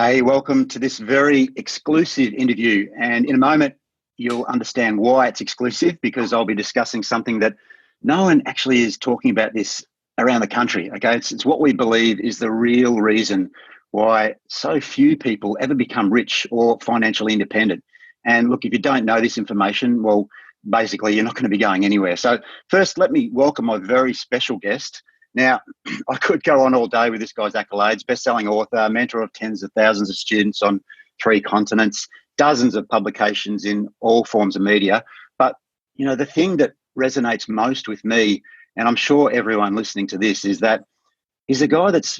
Hey, welcome to this very exclusive interview. And in a moment, you'll understand why it's exclusive because I'll be discussing something that no one actually is talking about this around the country. Okay, it's what we believe is the real reason why so few people ever become rich or financially independent. And look, if you don't know this information, well, basically, you're not going to be going anywhere. So, first, let me welcome my very special guest. Now, I could go on all day with this guy's accolades: best-selling author, mentor of tens of thousands of students on 3 continents, dozens of publications in all forms of media. But, the thing that resonates most with me, and I'm sure everyone listening to this, is that he's a guy that's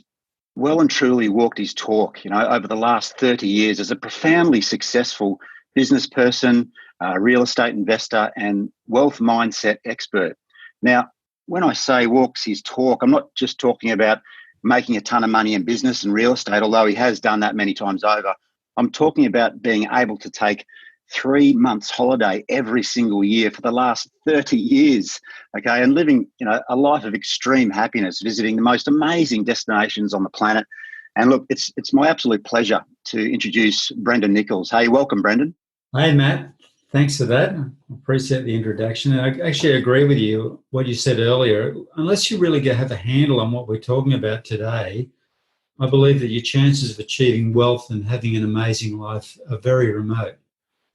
well and truly walked his talk, over the last 30 years as a profoundly successful business person, real estate investor, and wealth mindset expert. Now, when I say walks his talk, I'm not just talking about making a ton of money in business and real estate, although he has done that many times over. I'm talking about being able to take 3 months holiday every single year for the last 30 years, okay, and living, a life of extreme happiness, visiting the most amazing destinations on the planet. And look, it's my absolute pleasure to introduce Brendan Nichols. Hey, welcome, Brendan. Hey, Matt. Thanks for that. I appreciate the introduction. And I actually agree with you, what you said earlier. Unless you really have a handle on what we're talking about today, I believe that your chances of achieving wealth and having an amazing life are very remote.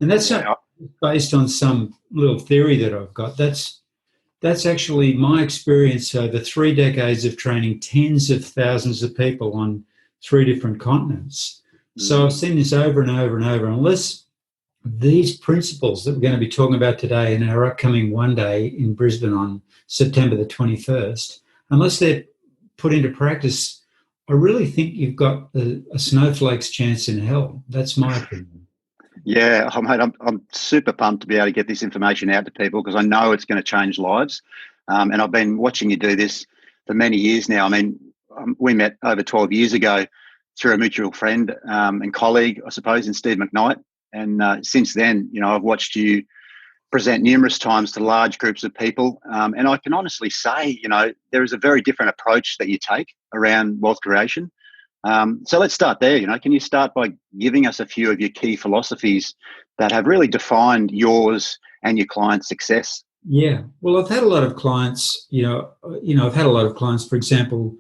And that's not based on some little theory that I've got. That's actually my experience over 3 decades of training tens of thousands of people on 3 different continents. So I've seen this over and over and over. Unless these principles that we're going to be talking about today in our upcoming one day in Brisbane on September the 21st, unless they're put into practice, I really think you've got a snowflake's chance in hell. That's my opinion. Yeah, mate, I'm super pumped to be able to get this information out to people because I know it's going to change lives. And I've been watching you do this for many years now. I mean, we met over 12 years ago through a mutual friend and colleague, I suppose, in Steve McKnight. And since then, I've watched you present numerous times to large groups of people. And I can honestly say, there is a very different approach that you take around wealth creation. So let's start there. Can you start by giving us a few of your key philosophies that have really defined yours and your clients' success? Yeah. Well, I've had a lot of clients, for example,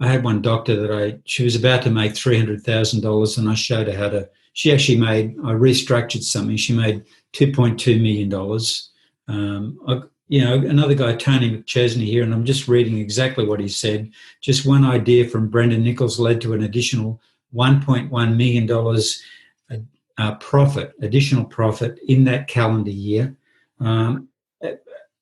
I had one doctor that she was about to make $300,000 and I showed her how to. I restructured something. She made $2.2 million. Another guy, Tony McChesney here, and I'm just reading exactly what he said. Just one idea from Brendan Nichols led to an additional $1.1 million additional profit in that calendar year. And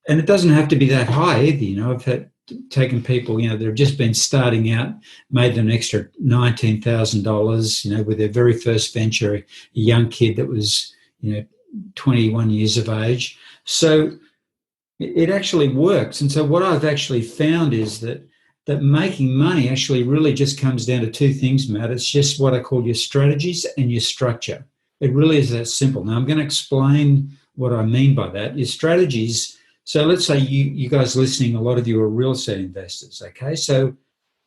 it doesn't have to be that high either. I've taken people, that have just been starting out, made them an extra $19,000, with their very first venture, a young kid that was, 21 years of age. So it actually works. And so what I've actually found is that making money actually really just comes down to 2 things, Matt. It's just what I call your strategies and your structure. It really is that simple. Now, I'm going to explain what I mean by that. Your strategies. So let's say you guys listening, a lot of you are real estate investors, okay? So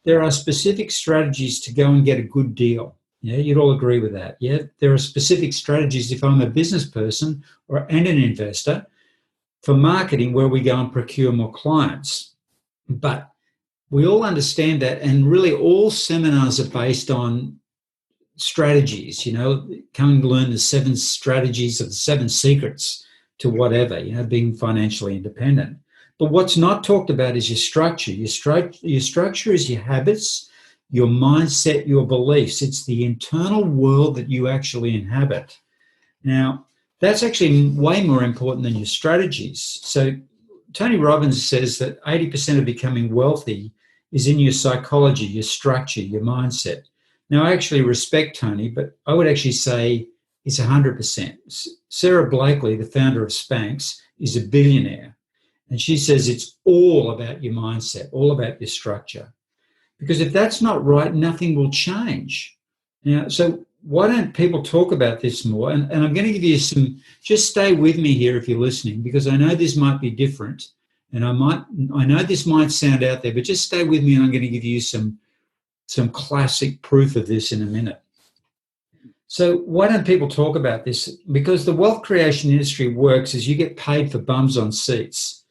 there are specific strategies to go and get a good deal. Yeah, you'd all agree with that. Yeah, there are specific strategies if I'm a business person and an investor for marketing where we go and procure more clients. But we all understand that, and really all seminars are based on strategies, come and learn the 7 strategies or the 7 secrets to whatever, being financially independent. But what's not talked about is your structure. Your structure is your habits, your mindset, your beliefs. It's the internal world that you actually inhabit. Now, that's actually way more important than your strategies. So Tony Robbins says that 80% of becoming wealthy is in your psychology, your structure, your mindset. Now, I actually respect Tony, but I would actually say it's 100%. Sarah Blakely, the founder of Spanx, is a billionaire. And she says it's all about your mindset, all about your structure. Because if that's not right, nothing will change. Now, so why don't people talk about this more? And I'm going to give you just stay with me here if you're listening, because I know this might be different. And I know this might sound out there, but just stay with me and I'm going to give you some classic proof of this in a minute. So why don't people talk about this? Because the wealth creation industry works is you get paid for bums on seats.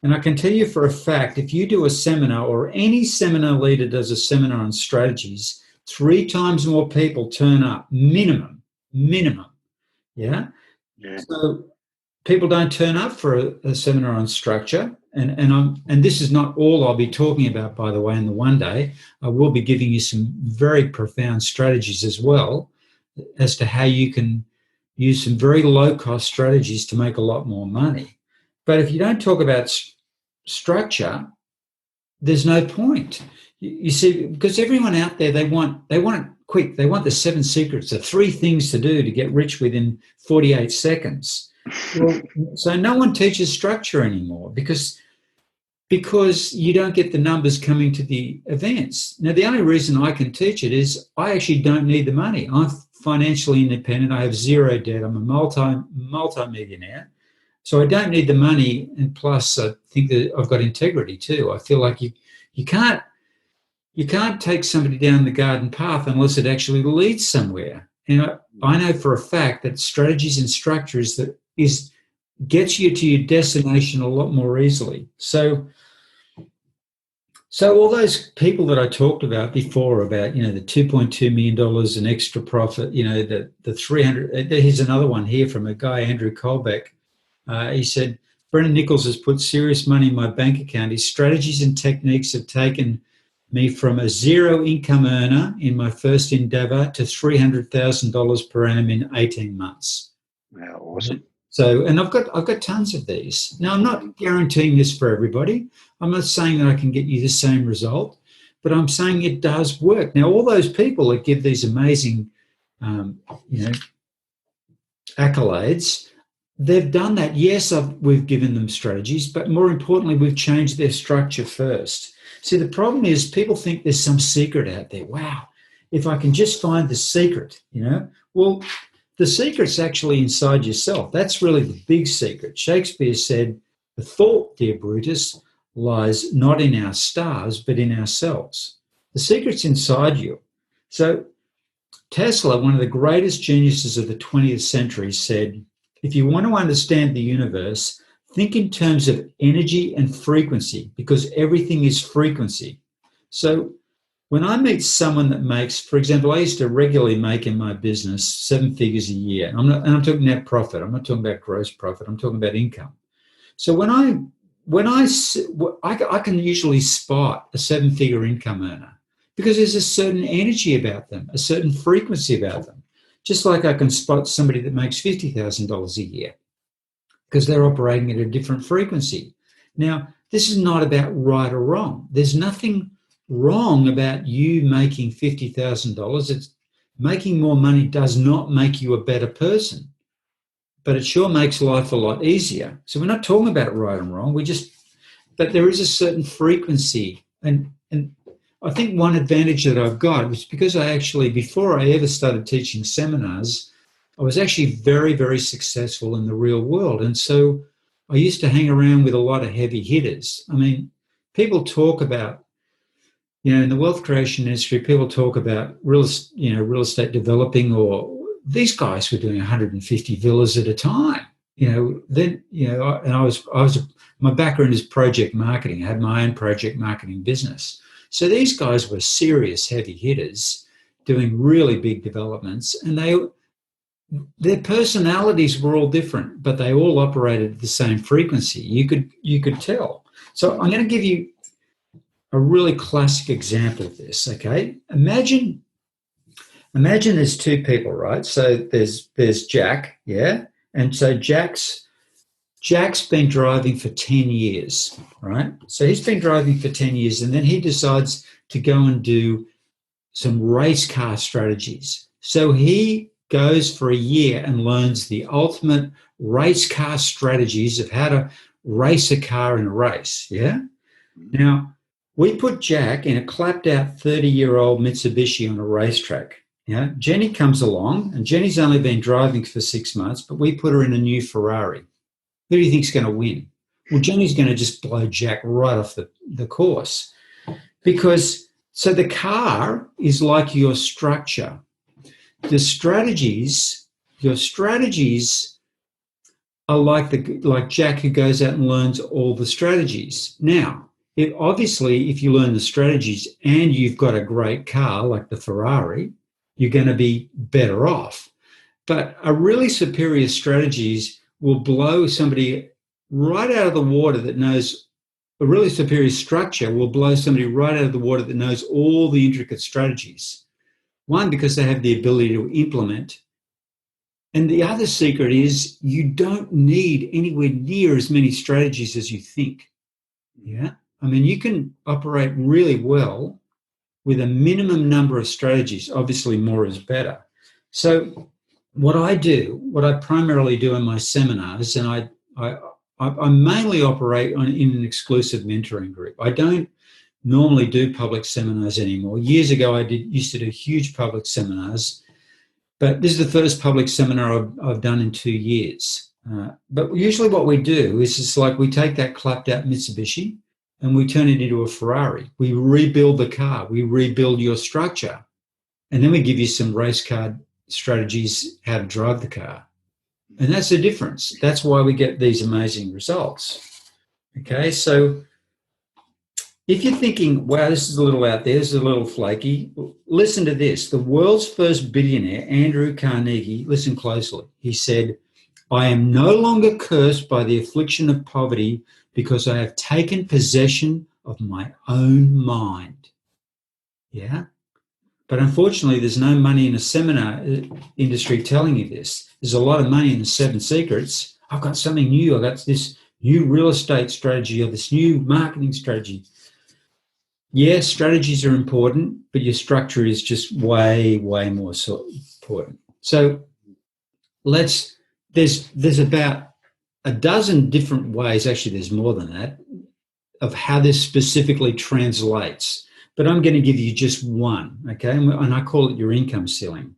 And I can tell you for a fact, if you do a seminar or any seminar leader does a seminar on strategies, 3 times more people turn up, minimum. Yeah. Yeah. So people don't turn up for a seminar on structure. And this is not all I'll be talking about, by the way, in the one day. I will be giving you some very profound strategies as well as to how you can use some very low cost strategies to make a lot more money. But if you don't talk about structure, there's no point. You see, because everyone out there, they want it quick. They want the 7 secrets, the 3 things to do to get rich within 48 seconds. Well, so no one teaches structure anymore because you don't get the numbers coming to the events. Now, the only reason I can teach it is I actually don't need the money. I'm financially independent. I have 0 debt. I'm a multi-millionaire. So I don't need the money. And plus, I think that I've got integrity too. I feel like you can't take somebody down the garden path unless it actually leads somewhere. And I know for a fact that strategies and structures gets you to your destination a lot more easily. So all those people that I talked about before about, the $2.2 million in extra profit, the 300, here's another one here from a guy, Andrew Colbeck. He said, Brendan Nichols has put serious money in my bank account. His strategies and techniques have taken me from a 0 income earner in my first endeavor to $300,000 per annum in 18 months. Wow, awesome. So, and I've got tons of these. Now, I'm not guaranteeing this for everybody. I'm not saying that I can get you the same result, but I'm saying it does work. Now, all those people that give these amazing, accolades, they've done that. Yes, we've given them strategies, but more importantly, we've changed their structure first. See, the problem is people think there's some secret out there. Wow, if I can just find the secret, well, the secret's actually inside yourself. That's really the big secret. Shakespeare said, the thought, dear Brutus, lies not in our stars, but in ourselves. The secret's inside you. So Tesla, one of the greatest geniuses of the 20th century, said, if you want to understand the universe, think in terms of energy and frequency, because everything is frequency. So when I meet someone that makes, for example, I used to regularly make in my business 7 figures a year. And I'm talking net profit. I'm not talking about gross profit. I'm talking about income. So I can usually spot a 7-figure income earner because there's a certain energy about them, a certain frequency about them. Just like I can spot somebody that makes $50,000 a year because they're operating at a different frequency. Now, this is not about right or wrong. There's nothing wrong about you making $50,000. It's making more money does not make you a better person, but it sure makes life a lot easier. So we're not talking about right and wrong. But there is a certain frequency. And I think one advantage that I've got was because before I ever started teaching seminars, I was actually very, very successful in the real world. And so I used to hang around with a lot of heavy hitters. I mean, people talk about, in the wealth creation industry, people talk about real estate developing, or these guys were doing 150 villas at a time. My background is project marketing. I had my own project marketing business. So these guys were serious heavy hitters doing really big developments, and their personalities were all different, but they all operated at the same frequency. You could tell. So I'm going to give you a really classic example of this, okay? Imagine there's 2 people, right? So there's Jack, yeah? And so Jack's been driving for 10 years, right? So he's been driving for 10 years, and then he decides to go and do some race car strategies. So he goes for a year and learns the ultimate race car strategies of how to race a car in a race, yeah? Now, we put Jack in a clapped-out 30-year-old Mitsubishi on a racetrack. Jenny comes along, and Jenny's only been driving for 6 months, but we put her in a new Ferrari. Who do you think's going to win? Well, Jenny's going to just blow Jack right off the course. So the car is like your structure. the strategies, your strategies are like Jack who goes out and learns all the strategies. Now, if you learn the strategies and you've got a great car like the Ferrari, you're going to be better off. But a really superior strategies will blow somebody right out of the water that knows a really superior structure will blow somebody right out of the water that knows all the intricate strategies. One, because they have the ability to implement. And the other secret is you don't need anywhere near as many strategies as you think. Yeah. I mean, you can operate really well with a minimum number of strategies. Obviously, more is better. So what I primarily do in my seminars, and I mainly operate in an exclusive mentoring group. I don't normally do public seminars anymore. Years ago, I used to do huge public seminars, but this is the first public seminar I've done in 2 years. But usually what we do is it's like we take that clapped out Mitsubishi and we turn it into a Ferrari. We rebuild the car, we rebuild your structure, and then we give you some race car strategies how to drive the car. And that's the difference. That's why we get these amazing results. Okay, so if you're thinking, wow, this is a little out there, this is a little flaky, listen to this. The world's first billionaire, Andrew Carnegie, listen closely. He said, I am no longer cursed by the affliction of poverty because I have taken possession of my own mind. Yeah? But unfortunately, there's no money in the seminar industry telling you this. There's a lot of money in the 7 secrets. I've got something new. I've got this new real estate strategy or this new marketing strategy. Yes, strategies are important, but your structure is just way, way more important. So there's about a dozen different ways, actually there's more than that, of how this specifically translates. But I'm going to give you just one, okay? And I call it your income ceiling.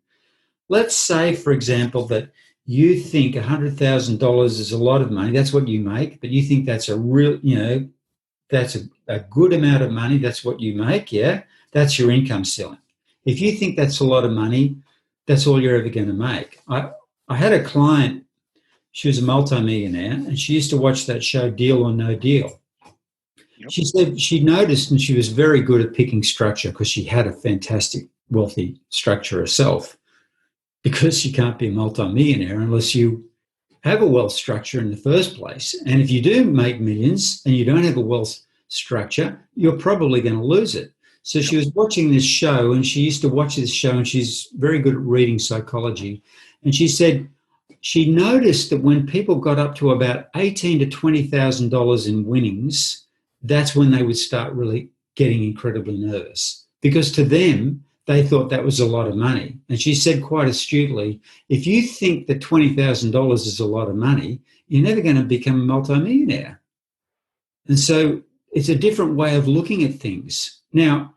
Let's say, for example, that you think $100,000 is a lot of money. That's what you make, but you think that's a real, that's a good amount of money. That's what you make, yeah? That's your income ceiling. If you think that's a lot of money, that's all you're ever going to make. I had a client, she was a multimillionaire, and she used to watch that show Deal or No Deal. Yep. She said she noticed, and she was very good at picking structure because she had a fantastic, wealthy structure herself, because you can't be a multimillionaire unless you have a wealth structure in the first place. And if you do make millions and you don't have a wealth structure, you're probably going to lose it. So she was watching this show, and she used to watch this show, and she's very good at reading psychology. And she said she noticed that when people got up to about $18,000 to $20,000 in winnings, that's when they would start really getting incredibly nervous, because to them, they thought that was a lot of money. And she said quite astutely, if you think that $20,000 is a lot of money, you're never going to become a multimillionaire. And so it's a different way of looking at things. Now,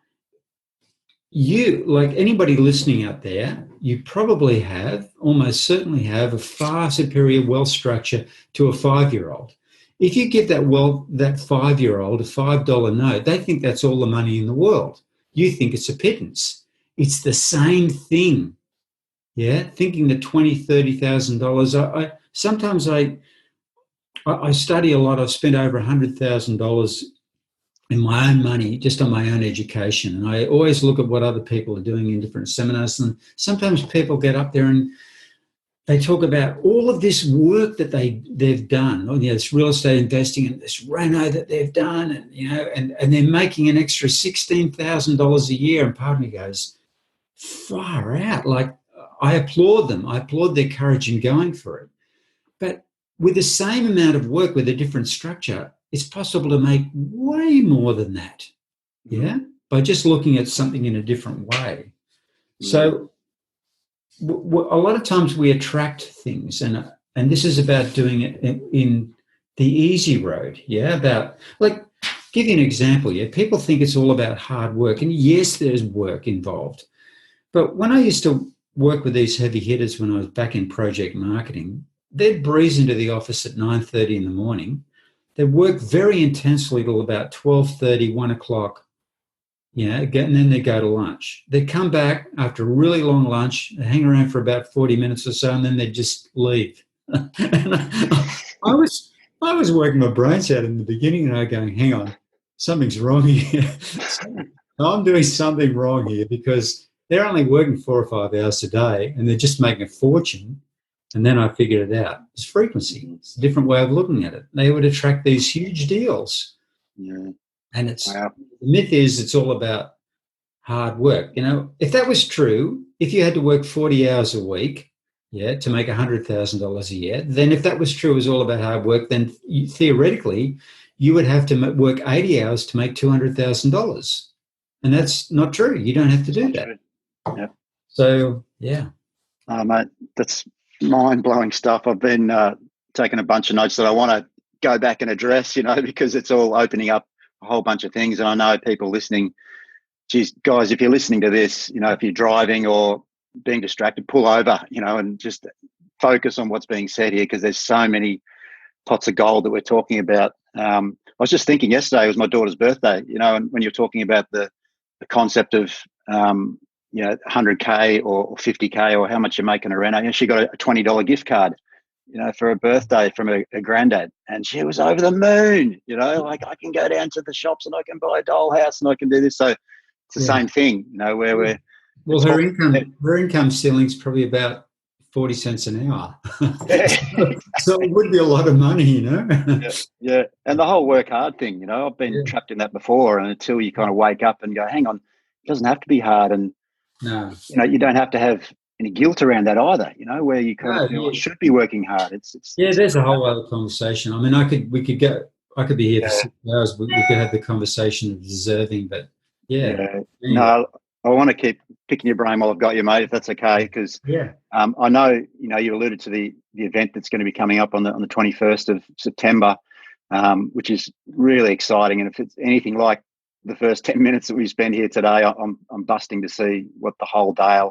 you, like anybody listening out there, you probably have, almost certainly have, a far superior wealth structure to a 5-year-old. If you give that 5-year-old a $5 note, they think that's all the money in the world. You think it's a pittance. It's the same thing, yeah? Thinking that $20,000, $30,000. Sometimes I study a lot. I've spent over $100,000 in my own money, just on my own education. And I always look at what other people are doing in different seminars. And sometimes people get up there and they talk about all of this work that they've done, this real estate investing and this reno that they've done, and they're making an extra $16,000 a year. And part of me goes, far out. Like, I applaud them. I applaud their courage in going for it. But with the same amount of work, with a different structure, it's possible to make way more than that, yeah, by just looking at something in a different way. So a lot of times we attract things, and this is about doing it in the easy road, yeah, about, like, give you an example, yeah, people think it's all about hard work, and yes, there's work involved. But when I used to work with these heavy hitters when I was back in project marketing, they'd breeze into the office at 9:30 in the morning. They'd work very intensely till about 12:30, 1 o'clock, and then they go to lunch. They come back after a really long lunch, they hang around for about 40 minutes or so, and then they just leave. And I was working my brains out in the beginning, and I going, hang on, something's wrong here. I'm doing something wrong here, because they're only working 4 or 5 hours a day, and they're just making a fortune. And then I figured it out. It's frequency. It's a different way of looking at it. They would attract these huge deals. Yeah. And the myth is it's all about hard work. If that was true, if you had to work 40 hours a week, to make $100,000 a year, then if that was true, it was all about hard work, then theoretically, you would have to work 80 hours to make $200,000. And that's not true. You don't have to do that. Yeah. So, yeah. Mate, that's mind-blowing stuff. I've been taking a bunch of notes that I want to go back and address, because it's all opening up a whole bunch of things. And I know people listening, geez, guys, if you're listening to this, if you're driving or being distracted, pull over, and just focus on what's being said here, because there's so many pots of gold that we're talking about. I was just thinking yesterday was my daughter's birthday, and when you're talking about the concept of 100K or 50K or how much you're making a reno. She got a $20 gift card, for her birthday from her granddad, and she was over the moon. Like, I can go down to the shops and I can buy a dollhouse and I can do this. So it's the same thing, where we're her income ceiling's probably about 40 cents an hour. So it would be a lot of money, Yeah. And the whole work hard thing, I've been trapped in that before, and until you kind of wake up and go, hang on, it doesn't have to be hard. And no, you don't have to have any guilt around that either, where you kind of feel I should be working hard. It's there's a whole other conversation. I mean, I could be here for 6 hours. We could have the conversation of deserving, but anyway. No, I want to keep picking your brain while I've got you, mate, if that's okay, because I know you alluded to the event that's going to be coming up on the 21st of September, which is really exciting. And if it's anything like the first 10 minutes that we spend here today, I'm busting to see what the whole day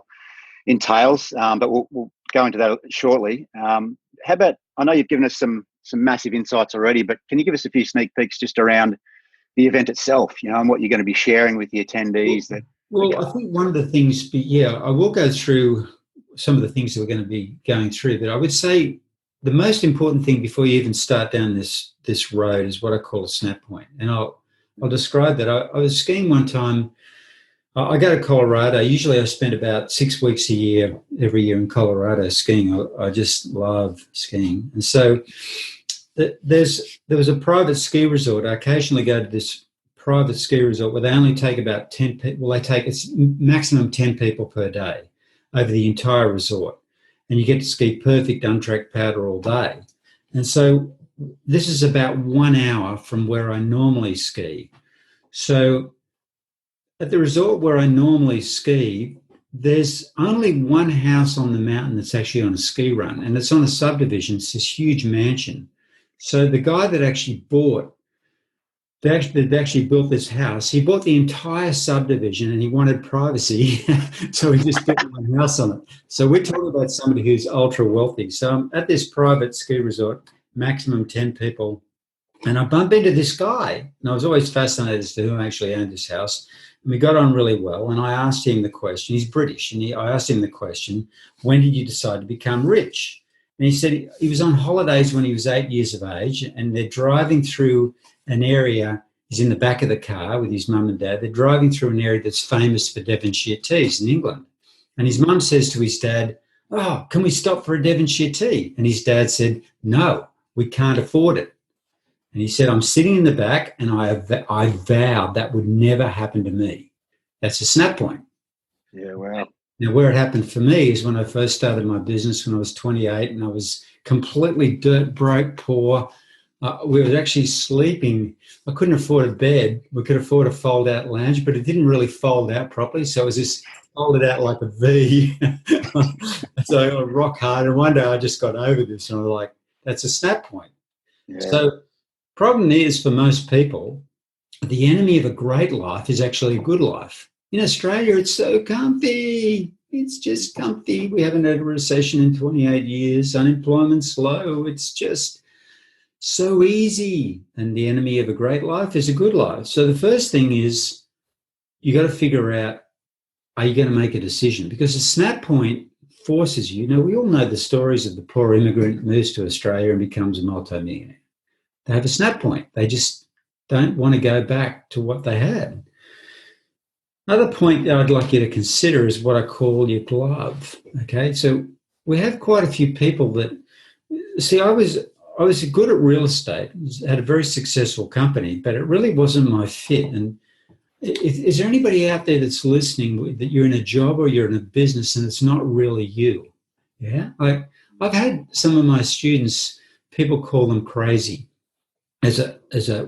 entails. But we'll go into that shortly. How about, I know you've given us some massive insights already, but can you give us a few sneak peeks just around the event itself, and what you're going to be sharing with the attendees? I think one of the things, I will go through some of the things that we're going to be going through, but I would say the most important thing before you even start down this road is what I call a snap point. And I'll describe that. I was skiing one time. I go to Colorado. Usually I spend about 6 weeks every year in Colorado skiing. I just love skiing. And so there was a private ski resort. I occasionally go to this private ski resort where they only take about 10 people. Well, it's maximum 10 people per day over the entire resort. And you get to ski perfect untracked powder all day. And so this is about 1 hour from where I normally ski. So at the resort where I normally ski, there's only one house on the mountain that's actually on a ski run, and it's on a subdivision. It's this huge mansion. So the guy that actually built this house, he bought the entire subdivision and he wanted privacy. So he just built one house on it. So we're talking about somebody who's ultra wealthy. So I'm at this private ski resort, maximum 10 people, and I bump into this guy. And I was always fascinated as to who actually owned this house. And we got on really well. And I asked him the question, he's British, and I asked him the question, when did you decide to become rich? And he said he was on holidays when he was 8 years of age, and they're driving through an area. He's in the back of the car with his mum and dad. They're driving through an area that's famous for Devonshire teas in England. And his mum says to his dad, "Oh, can we stop for a Devonshire tea?" And his dad said, "No, we can't afford it." And he said, "I'm sitting in the back, and I vowed that would never happen to me." That's a snap point. Yeah, wow. Now, where it happened for me is when I first started my business when I was 28, and I was completely dirt broke, poor. We were actually sleeping. I couldn't afford a bed. We could afford a fold-out lounge, but it didn't really fold out properly. So it was just folded out like a V. So I rock hard. And one day I just got over this, and I was like, that's a snap point. Yeah. So problem is, for most people, the enemy of a great life is actually a good life. In Australia, it's so comfy. It's just comfy. We haven't had a recession in 28 years. Unemployment's low. It's just so easy. And the enemy of a great life is a good life. So the first thing is you got to figure out, are you going to make a decision? Because a snap point forces you. We all know the stories of the poor immigrant who moves to Australia and becomes a multimillionaire. They have a snap point. They just don't want to go back to what they had. Another point that I'd like you to consider is what I call your glove. Okay, so we have quite a few people that see. I was good at real estate, had a very successful company, but it really wasn't my fit. And is there anybody out there that's listening that you're in a job or you're in a business and it's not really you? Yeah, I've had some of my students, people call them crazy. As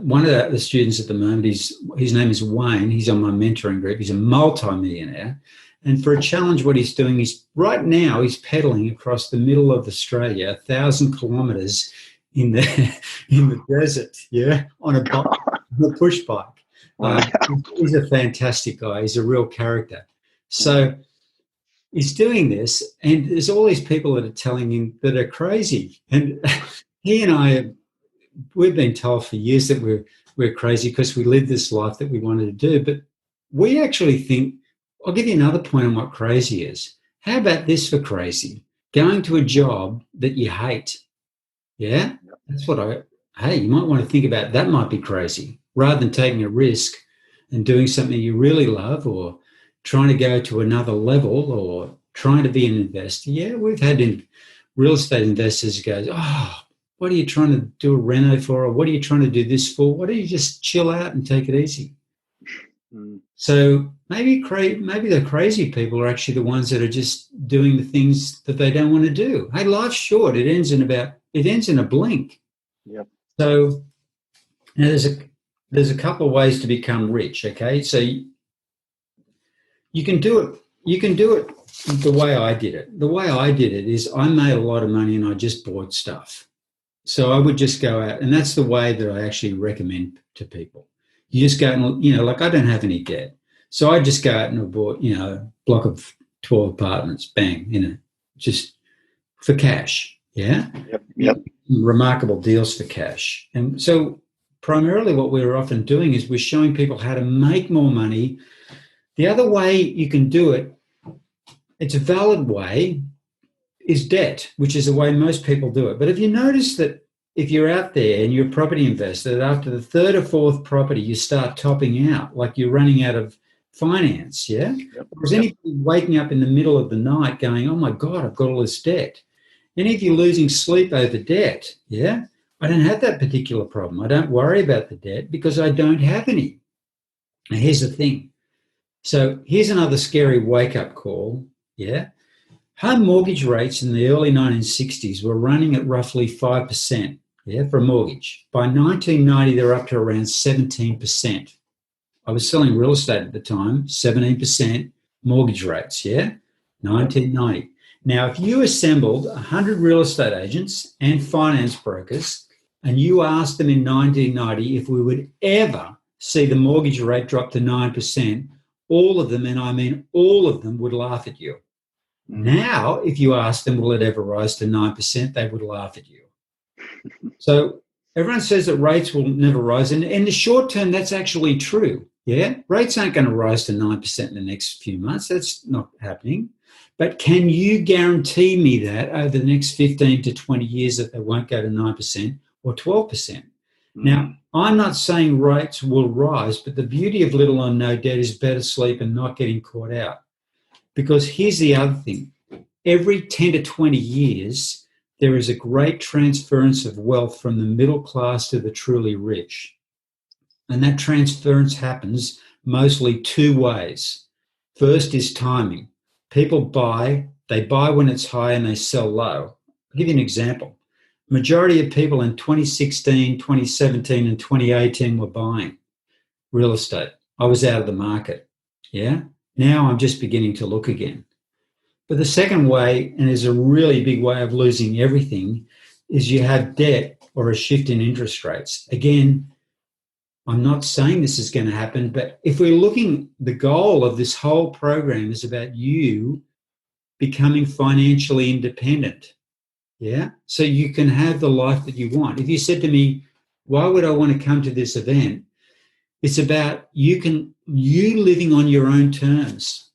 one of the students at the moment, his name is Wayne. He's on my mentoring group. He's a multi-millionaire. And for a challenge, what he's doing is right now he's pedaling across the middle of Australia, 1,000 kilometres in the desert, yeah, on a push bike. He's a fantastic guy. He's a real character. So he's doing this, and there's all these people that are telling him that are crazy. And he and I, we've been told for years that we're crazy because we live this life that we wanted to do. But we actually think, I'll give you another point on what crazy is. How about this for crazy? Going to a job that you hate. Yeah? That's what you might want to think about. That might be crazy. Rather than taking a risk and doing something you really love, or trying to go to another level, or trying to be an investor. Yeah, we've had real estate investors go, what are you trying to do a reno for? Or what are you trying to do this for? Why don't you just chill out and take it easy? So maybe the crazy people are actually the ones that are just doing the things that they don't want to do. Hey, life's short. It ends in a blink. Yep. So now there's a couple of ways to become rich. Okay, so you can do it. You can do it the way I did it. The way I did it is I made a lot of money and I just bought stuff. So I would just go out, and that's the way that I actually recommend to people. You just go and, like I don't have any debt. So I just go out and I bought, a block of 12 apartments, bang, just for cash. Yeah. Yep. Remarkable deals for cash. And so primarily what we're often doing is we're showing people how to make more money. The other way you can do it, it's a valid way, is debt, which is the way most people do it. But if you notice that if you're out there and you're a property investor, that after the third or fourth property, you start topping out, like you're running out of finance, yeah? Yep. Or is anybody waking up in the middle of the night going, oh my God, I've got all this debt? Any of you losing sleep over debt, yeah? I don't have that particular problem. I don't worry about the debt because I don't have any. Now, here's the thing. So here's another scary wake-up call, yeah? Home mortgage rates in the early 1960s were running at roughly 5%, for a mortgage. By 1990, they're up to around 17%. I was selling real estate at the time, 17% mortgage rates, 1990. Now, if you assembled 100 real estate agents and finance brokers and you asked them in 1990 if we would ever see the mortgage rate drop to 9%, all of them, and I mean all of them, would laugh at you. Now, if you ask them, will it ever rise to 9%, they would laugh at you. So everyone says that rates will never rise. And in the short term, that's actually true. Yeah, rates aren't going to rise to 9% in the next few months. That's not happening. But can you guarantee me that over the next 15 to 20 years that they won't go to 9% or 12%? Now, I'm not saying rates will rise, but the beauty of little or no debt is better sleep and not getting caught out. Because here's the other thing. Every 10 to 20 years, there is a great transference of wealth from the middle class to the truly rich. And that transference happens mostly two ways. First is timing. People buy when it's high and they sell low. I'll give you an example. Majority of people in 2016, 2017, and 2018 were buying real estate. I was out of the market. Yeah. Now I'm just beginning to look again. But the second way, and is a really big way of losing everything, is you have debt or a shift in interest rates. Again, I'm not saying this is going to happen, but if we're looking, the goal of this whole program is about you becoming financially independent. Yeah. So you can have the life that you want. If you said to me, why would I want to come to this event? It's about you living on your own terms,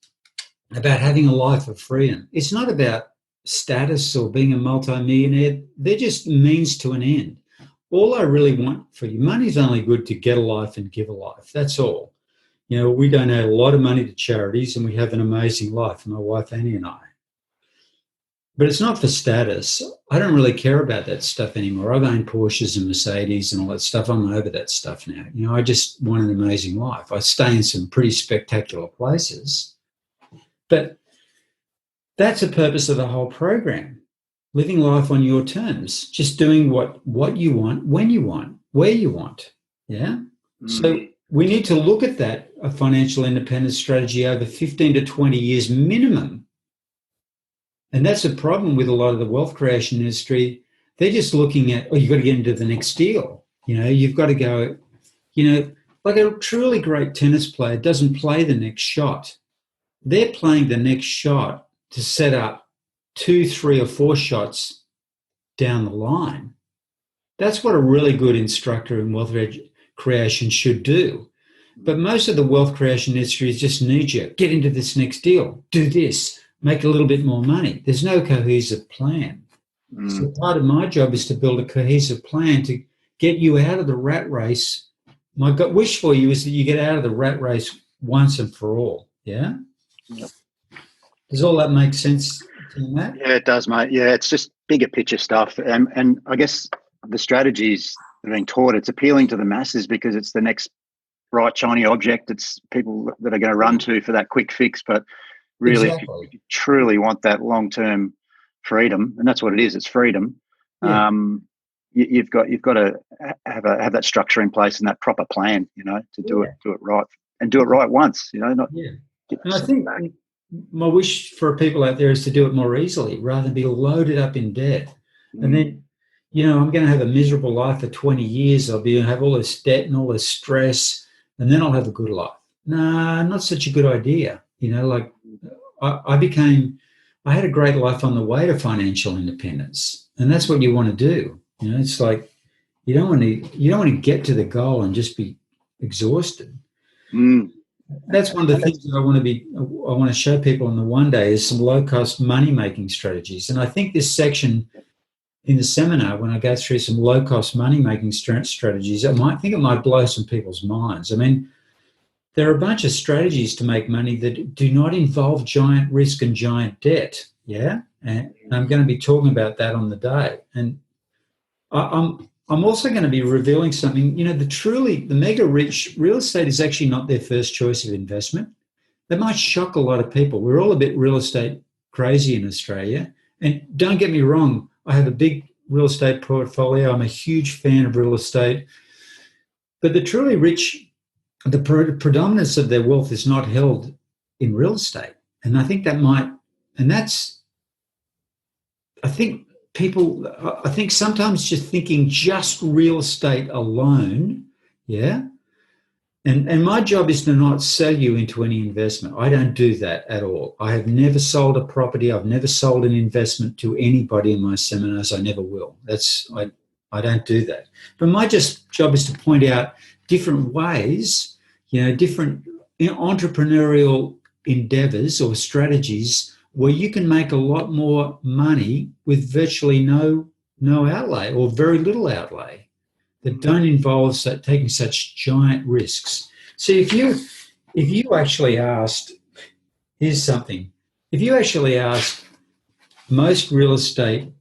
about having a life of freedom. It's not about status or being a multimillionaire. They're just means to an end. All I really want for you, money's only good to get a life and give a life. That's all. You know, we donate a lot of money to charities and we have an amazing life, my wife Annie and I. But it's not for status. I don't really care about that stuff anymore. I've owned Porsches and Mercedes and all that stuff. I'm over that stuff now. You know, I just want an amazing life. I stay in some pretty spectacular places. But that's the purpose of the whole program. Living life on your terms, just doing what you want, when you want, where you want. Yeah. So we need to look at that, a financial independence strategy over 15 to 20 years minimum. And that's a problem with a lot of the wealth creation industry. They're just looking at, you've got to get into the next deal. You know, you've got to go, like a truly great tennis player doesn't play the next shot. They're playing the next shot to set up 2, 3, or 4 shots down the line. That's what a really good instructor in wealth creation should do. But most of the wealth creation industry is just knee-jerk. Get into this next deal. Do this. Make a little bit more money. There's no cohesive plan. So part of my job is to build a cohesive plan to get you out of the rat race. My wish for you is that you get out of the rat race once and for all. Yeah? Yep. Does all that make sense to you, Matt? Yeah, it does, mate. Yeah, it's just bigger picture stuff. And I guess the strategies that are being taught, it's appealing to the masses because it's the next bright, shiny object. It's people that are going to run to for that quick fix. But really, exactly. if you truly want that long-term freedom, and that's what it is, it's freedom, you've got to have that structure in place and that proper plan, to do it right, and do it right once, not. Yeah. And I think my wish for people out there is to do it more easily rather than be loaded up in debt. And then, I'm going to have a miserable life for 20 years. I'll have all this debt and all this stress, and then I'll have a good life. Nah, not such a good idea. I had a great life on the way to financial independence, and that's what you want to do. It's like you don't want to get to the goal and just be exhausted. That's one of the things that I want to show people on the one day is some low-cost money-making strategies. And I think this section in the seminar, when I go through some low-cost money-making strategies, it might blow some people's minds. I mean, there are a bunch of strategies to make money that do not involve giant risk and giant debt. Yeah, and I'm going to be talking about that on the day. And I'm also going to be revealing something. The mega rich, real estate is actually not their first choice of investment. That might shock a lot of people. We're all a bit real estate crazy in Australia. And don't get me wrong, I have a big real estate portfolio. I'm a huge fan of real estate. But the truly rich, the predominance of their wealth is not held in real estate. And I think I think sometimes just thinking just real estate alone, yeah. And my job is to not sell you into any investment. I don't do that at all. I have never sold a property. I've never sold an investment to anybody in my seminars. I never will. I don't do that. But my job is to point out different ways, different entrepreneurial endeavors or strategies where you can make a lot more money with virtually no outlay or very little outlay that don't involve taking such giant risks. See, if you actually asked, here's something, if you actually asked most real estate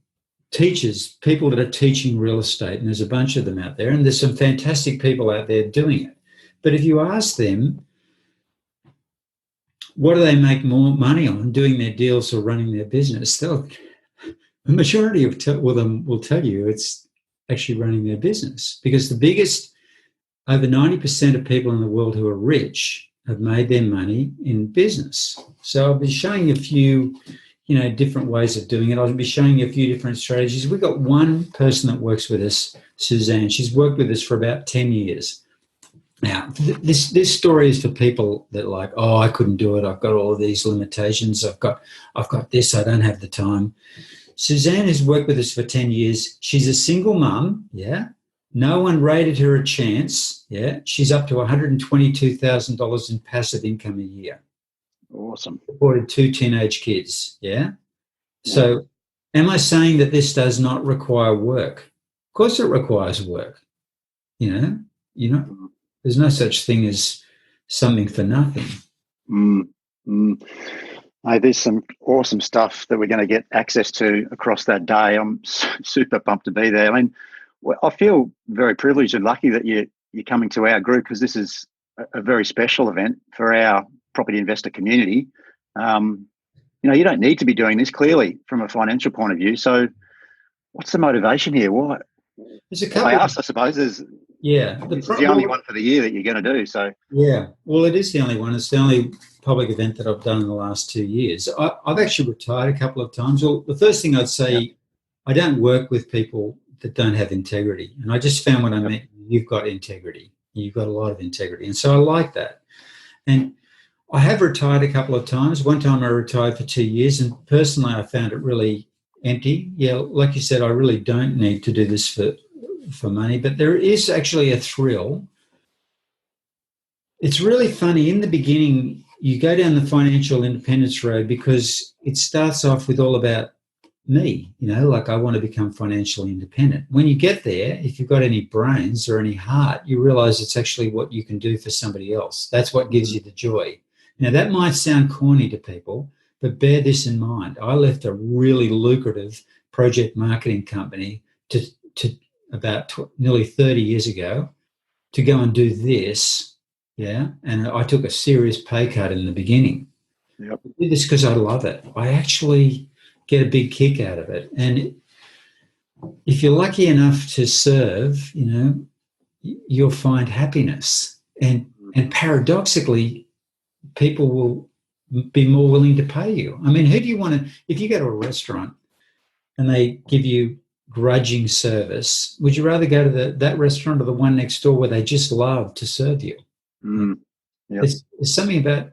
teachers, people that are teaching real estate, and there's a bunch of them out there, and there's some fantastic people out there doing it, but if you ask them, what do they make more money on, doing their deals or running their business? The majority of them will tell you it's actually running their business, because over 90% of people in the world who are rich have made their money in business. So I'll be showing you a few, different ways of doing it. I'll be showing you a few different strategies. We've got one person that works with us, Suzanne. She's worked with us for about 10 years. Now, this story is for people that I couldn't do it. I've got all of these limitations. I've got this. I don't have the time. Suzanne has worked with us for 10 years. She's a single mum, yeah, No one rated her a chance. Yeah, she's up to $122,000 in passive income a year. Awesome. Supported 2 teenage kids. Yeah. Yeah. So, am I saying that this does not require work? Of course, it requires work. You know, Mm, there's no such thing as something for nothing. mm, mm. Hey, there's some awesome stuff that we're going to get access to across that day. I'm super pumped to be there. I mean, I feel very privileged and lucky that you're coming to our group, because this is a very special event for our property investor community. You don't need to be doing this, clearly, from a financial point of view. So what's the motivation here? There's a Why couple of, us? I suppose yeah. this is the only one for the year that you're going to do. So Yeah, well, it is the only one. It's the only public event that I've done in the last 2 years. I've actually retired a couple of times. Well, the first thing I'd say, yep, I don't work with people that don't have integrity. And I just found when I yep, met you, you've got integrity. You've got a lot of integrity. And so I like that. And I have retired a couple of times. One time I retired for 2 years, and personally I found it really empty. Yeah, like you said, I really don't need to do this for money, but there is actually a thrill. It's really funny. In the beginning, you go down the financial independence road because it starts off with all about me, like I want to become financially independent. When you get there, if you've got any brains or any heart, you realize it's actually what you can do for somebody else. That's what gives you the joy. Now, that might sound corny to people, but bear this in mind. I left a really lucrative project marketing company to about nearly 30 years ago to go and do this. Yeah. And I took a serious pay cut in the beginning. yep. I did this because I love it. I actually get a big kick out of it. And if you're lucky enough to serve, you'll find happiness. And paradoxically, people will be more willing to pay you. I mean, who do you want to, if you go to a restaurant and they give you grudging service, would you rather go to that restaurant or the one next door where they just love to serve you? Mm, yep. There's something about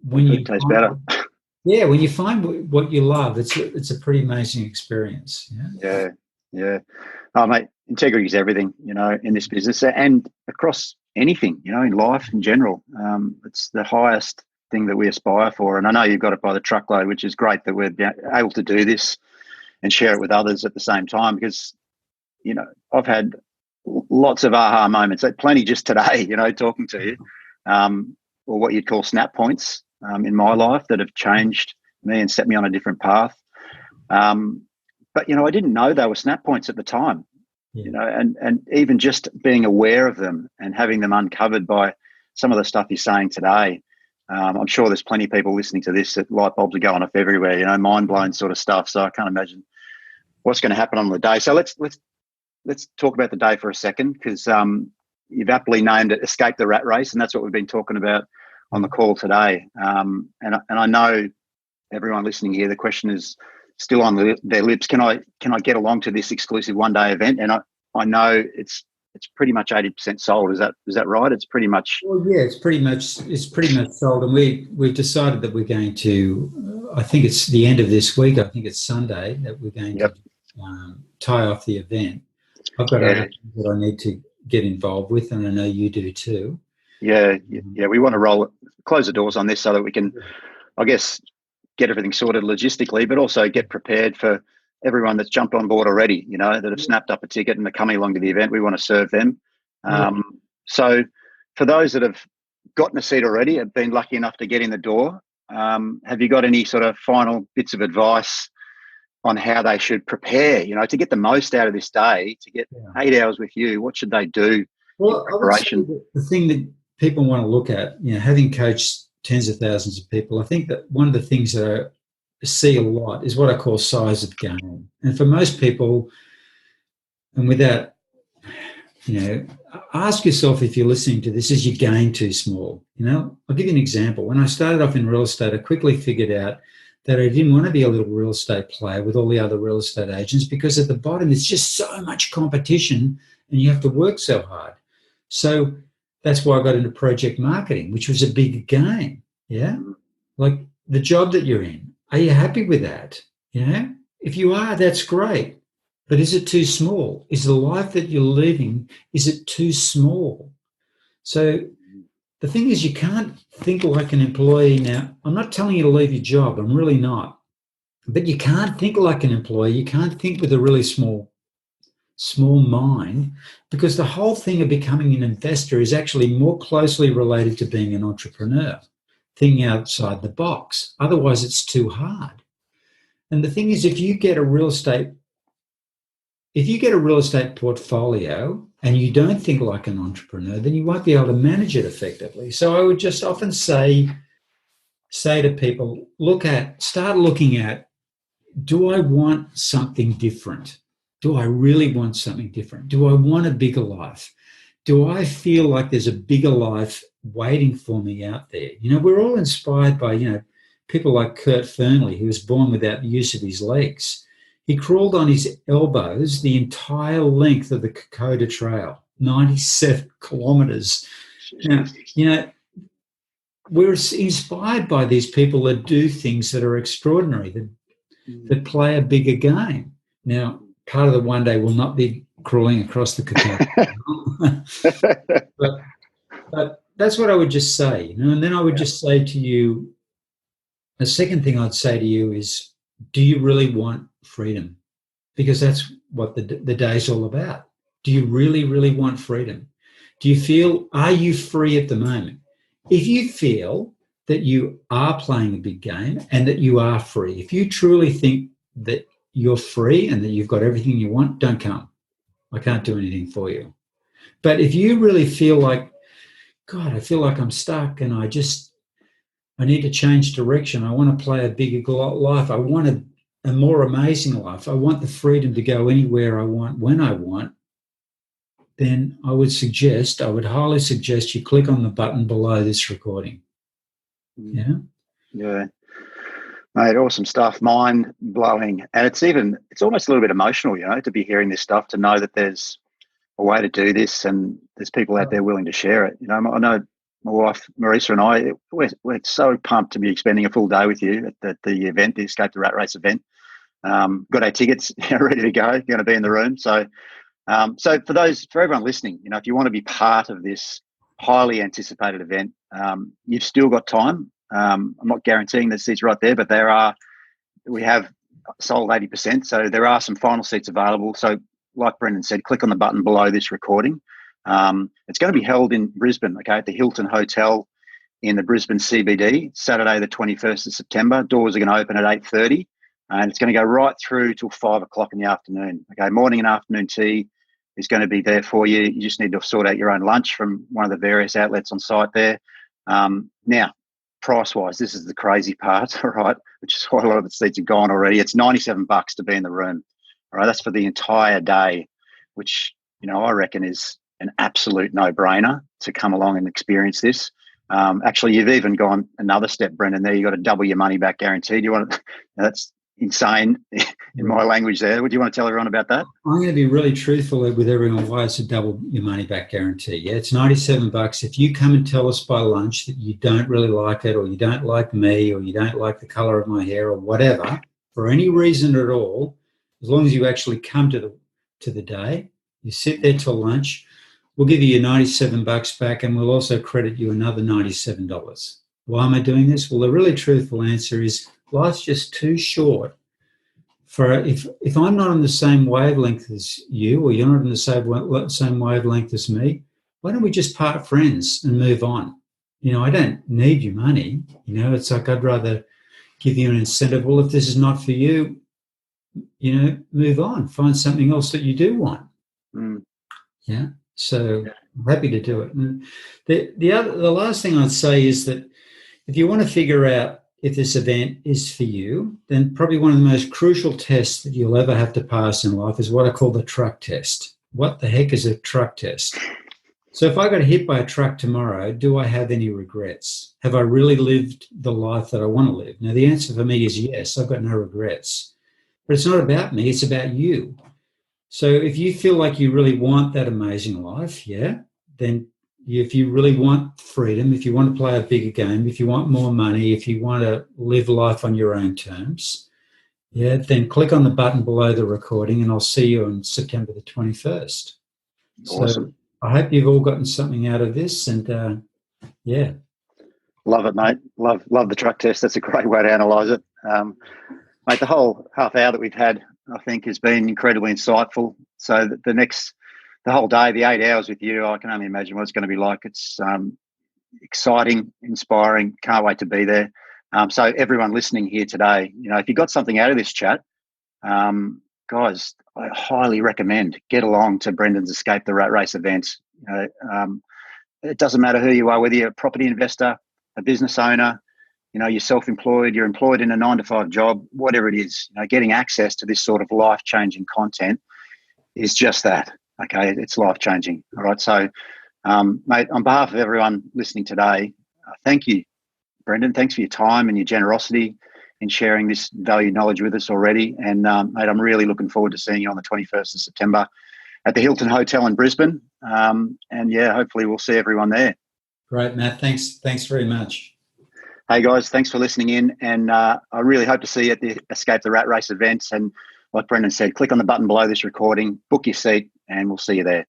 The when food you tastes better. find, yeah, when you find what you love, it's a pretty amazing experience. Yeah, yeah. Oh, mate, integrity is everything, in this business and across anything, in life in general. It's the highest thing that we aspire for. And I know you've got it by the truckload, which is great that we're able to do this and share it with others at the same time, because, I've had lots of aha moments, plenty just today, talking to you, or what you'd call snap points in my life that have changed me and set me on a different path. But I didn't know they were snap points at the time, and even just being aware of them and having them uncovered by some of the stuff you're saying today. I'm sure there's plenty of people listening to this that light bulbs are going off everywhere, mind blown sort of stuff. So I can't imagine what's going to happen on the day. So let's talk about the day for a second, because you've aptly named it "Escape the Rat Race," and that's what we've been talking about on the call today. And I know everyone listening here, the question is still on their lips. Can I get along to this exclusive one-day event? And I know it's pretty much 80% sold. Is that right? It's pretty much. Well, yeah, it's pretty much sold, and we've decided that we're going to. I think it's the end of this week. I think it's Sunday that we're going to tie off the event. I've got other things that I need to get involved with, and I know you do too. Yeah. We want to close the doors on this so that we can, I guess, get everything sorted logistically, but also get prepared for everyone that's jumped on board already, that have snapped up a ticket and are coming along to the event. We want to serve them. So for those that have gotten a seat already, have been lucky enough to get in the door, have you got any sort of final bits of advice on how they should prepare, to get the most out of this day, to get 8 hours with you? What should they do in preparation? I would say the thing that people want to look at, having coached tens of thousands of people, I think that one of the things that I see a lot is what I call size of game. And for most people, and without, ask yourself, if you're listening to this, is your game too small? I'll give you an example. When I started off in real estate, I quickly figured out that I didn't want to be a little real estate player with all the other real estate agents, because at the bottom, it's just so much competition and you have to work so hard. So that's why I got into project marketing, which was a big game. Yeah. Like the job that you're in, are you happy with that? If you are, that's great. But is it too small? Is the life that you're living, is it too small? So the thing is, you can't think like an employee. Now, I'm not telling you to leave your job. I'm really not. But you can't think like an employee. You can't think with a really small mind, because the whole thing of becoming an investor is actually more closely related to being an entrepreneur, thinking outside the box. Otherwise, it's too hard. And the thing is, if you get a real estate portfolio and you don't think like an entrepreneur, then you won't be able to manage it effectively. So I would just often say to people, start looking at, do I want something different? Do I really want something different? Do I want a bigger life? Do I feel like there's a bigger life waiting for me out there? We're all inspired by, people like Kurt Fernley, who was born without the use of his legs. He crawled on his elbows the entire length of the Kokoda Trail, 97 kilometres. Now, we're inspired by these people that do things that are extraordinary, that play a bigger game. Now, part of the one day will not be crawling across the Kokoda. but that's what I would just say. And then I would just say to you, the second thing I'd say to you is, do you really want freedom? Because that's what the day's all about. Do you really, really want freedom? Are you free at the moment? If you feel that you are playing a big game and that you are free, if you truly think that you're free and that you've got everything you want, don't come. I can't do anything for you. But if you really feel like, God, I feel like I'm stuck and I need to change direction. I want to play a bigger life. I want a more amazing life. I want the freedom to go anywhere I want, when I want. Then I would highly suggest you click on the button below this recording. Yeah? Yeah. Mate, awesome stuff. Mind blowing. And it's almost a little bit emotional, to be hearing this stuff, to know that there's a way to do this and there's people out there willing to share it. I know my wife, Marisa, and I, we're so pumped to be spending a full day with you at the event, the Escape the Rat Race event. Got our tickets ready to go, going to be in the room. So for everyone listening, if you want to be part of this highly anticipated event, you've still got time. I'm not guaranteeing the seats right there, but we have sold 80%. So there are some final seats available. So like Brendan said, click on the button below this recording. It's going to be held in Brisbane, at the Hilton Hotel in the Brisbane CBD, Saturday, the 21st of September. Doors are going to open at 8:30 and it's going to go right through till 5 o'clock in the afternoon. Morning and afternoon tea is going to be there for you. You just need to sort out your own lunch from one of the various outlets on site there. Now, price-wise, this is the crazy part, all right, which is why a lot of the seats are gone already. It's $97 to be in the room, all right? That's for the entire day, which, I reckon is an absolute no-brainer to come along and experience this. Actually, you've even gone another step, Brendan, there. You've got a double your money back guarantee. That's insane in my language there. Would you want to tell everyone about that? I'm going to be really truthful with everyone why it's a double your money back guarantee. Yeah, it's $97. If you come and tell us by lunch that you don't really like it, or you don't like me, or you don't like the color of my hair, or whatever, for any reason at all, as long as you actually come to the day, you sit there till lunch, we'll give you your $97 back, and we'll also credit you another $97. Why am I doing this? Well, the really truthful answer is life's just too short for if I'm not on the same wavelength as you, or you're not on the same wavelength as me, why don't we just part friends and move on? I don't need your money. It's like I'd rather give you an incentive. Well, if this is not for you, move on. Find something else that you do want. Yeah. So I'm happy to do it. And the last thing I'd say is that if you want to figure out if this event is for you, then probably one of the most crucial tests that you'll ever have to pass in life is what I call the truck test. What the heck is a truck test? So if I got hit by a truck tomorrow, do I have any regrets? Have I really lived the life that I want to live? Now, the answer for me is yes, I've got no regrets. But it's not about me, it's about you. So if you feel like you really want that amazing life, then if you really want freedom, if you want to play a bigger game, if you want more money, if you want to live life on your own terms, Yeah, then click on the button below the recording and I'll see you on September the 21st. So Awesome. I hope you've all gotten something out of this, and yeah. Love it, mate. Love the truck test. That's a great way to analyse it. Mate, the whole half hour that we've had, I think, has been incredibly insightful. So the whole day, the 8 hours with you, I can only imagine what it's going to be like. It's exciting, inspiring. Can't wait to be there. So everyone listening here today, if you got something out of this chat, guys, I highly recommend get along to Brendan's Escape the Rat Race events. It doesn't matter who you are, whether you're a property investor, a business owner, you're self-employed, you're employed in a 9-to-5 job, whatever it is, getting access to this sort of life-changing content is just that. Okay, it's life-changing. All right, so mate, on behalf of everyone listening today, thank you, Brendan. Thanks for your time and your generosity in sharing this valued knowledge with us already. And mate, I'm really looking forward to seeing you on the 21st of September at the Hilton Hotel in Brisbane. And yeah, hopefully we'll see everyone there. Great, Matt. Thanks very much. Hey guys, thanks for listening in. And I really hope to see you at the Escape the Rat Race events. And like Brendan said, click on the button below this recording, book your seat, and we'll see you there.